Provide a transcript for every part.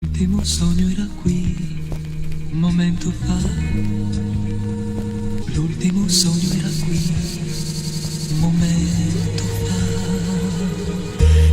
L'ultimo sogno era qui, un momento fa. L'ultimo sogno era qui, un momento fa.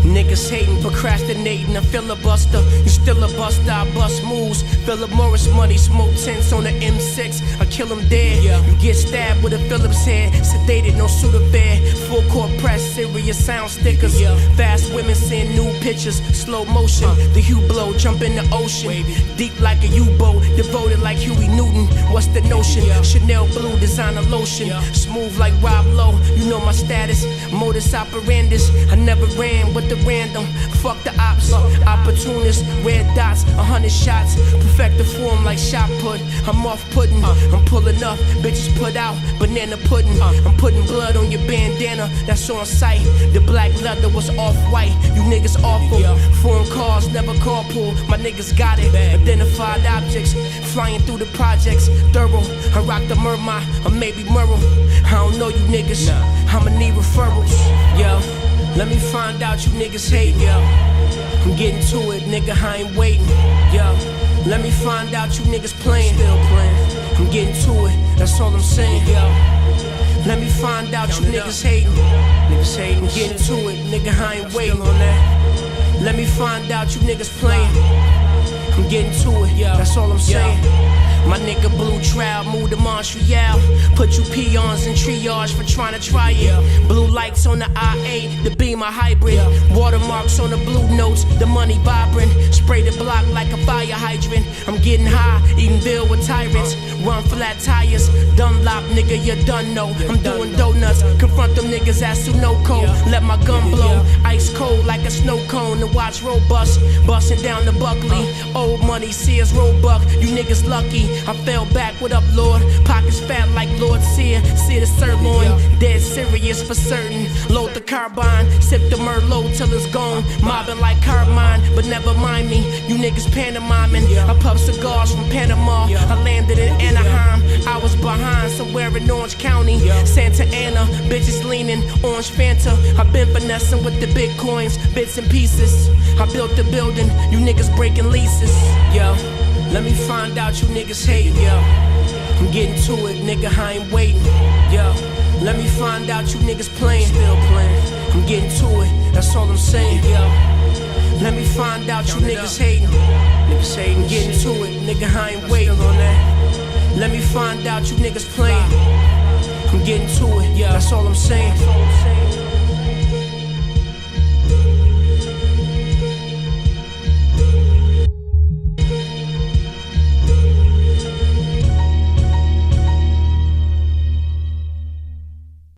Niggas hating, procrastinating, a filibuster. You still a buster, I bust moves. Philip Morris money, smoke tents on the M6. I kill him dead. You get stabbed with a Phillips head. Sedated, no Sudafed. Full court press, serious sound stickers. Fast women send new pictures, slow motion. The hue blow, jump in the ocean. Deep like a U-boat, devoted like Huey Newton. What's the notion? Chanel blue, designer lotion. Smooth like Rob Lowe, you know my status. Modus operandus, I never ran with the random. Fuck the ops, opportunists, red dots, 100 shots. Perfect the form like shot put. I'm off pudding, I'm pulling up. Bitches put out banana pudding. I'm putting blood on your bandana, that's on sight. The black leather was off-white. You niggas awful. Foreign cars never carpool. My niggas got it. Identified objects flying through the projects. Thorough. I rock the Mermot or maybe Merle. I don't know you niggas. I'ma need referrals. Yo. Let me find out you niggas hate, yo. I'm getting to it, nigga, I ain't waiting, yo. Let me find out you niggas playing, still playing. I'm getting to it, that's all I'm saying, yo. Let me find out you niggas hating, niggas hating. I'm getting to it, nigga, I ain't waiting on that. Let me find out you niggas playing. I'm getting to it, that's all I'm saying. My nigga Blue Trout moved to Montreal. Put you peons in triage for trying to try it. Blue lights on the I-8, the Beamer hybrid. Watermarks on the blue notes, the money vibrant. Spray the block like a fire hydrant. I'm getting high, eating veal with tyrants. Run flat tires, Dunlop nigga, you done know. I'm doing donuts, confront them niggas at Sunoco. Let my gun blow, ice cold like a snow cone. The watch robust, busting down the Buckley. Old money, Sears Roebuck, you niggas lucky. I fell back, what up, Lord? Pockets fat like Lord Sear. Sear the sirloin, dead serious for certain. Load the carbine, sip the Merlot till it's gone. Mobbing like Carmine, but never mind me. You niggas pantomiming. I puff cigars from Panama. I landed in Anaheim. I was behind somewhere in Orange County. Santa Ana, bitches leaning, orange Fanta. I've been finessing with the bitcoins, bits and pieces. I built the building, you niggas breaking leases. Yo. Let me find out you niggas hate, yo. I'm getting to it, nigga, I ain't waiting, yo. Let me find out you niggas playing, still playing. I'm getting to it, that's all I'm saying, yo. Let me find out you niggas hating, niggas hating. Getting to it, nigga, I ain't waiting on that. Let me find out you niggas playing. I'm getting to it, yeah, that's all I'm saying.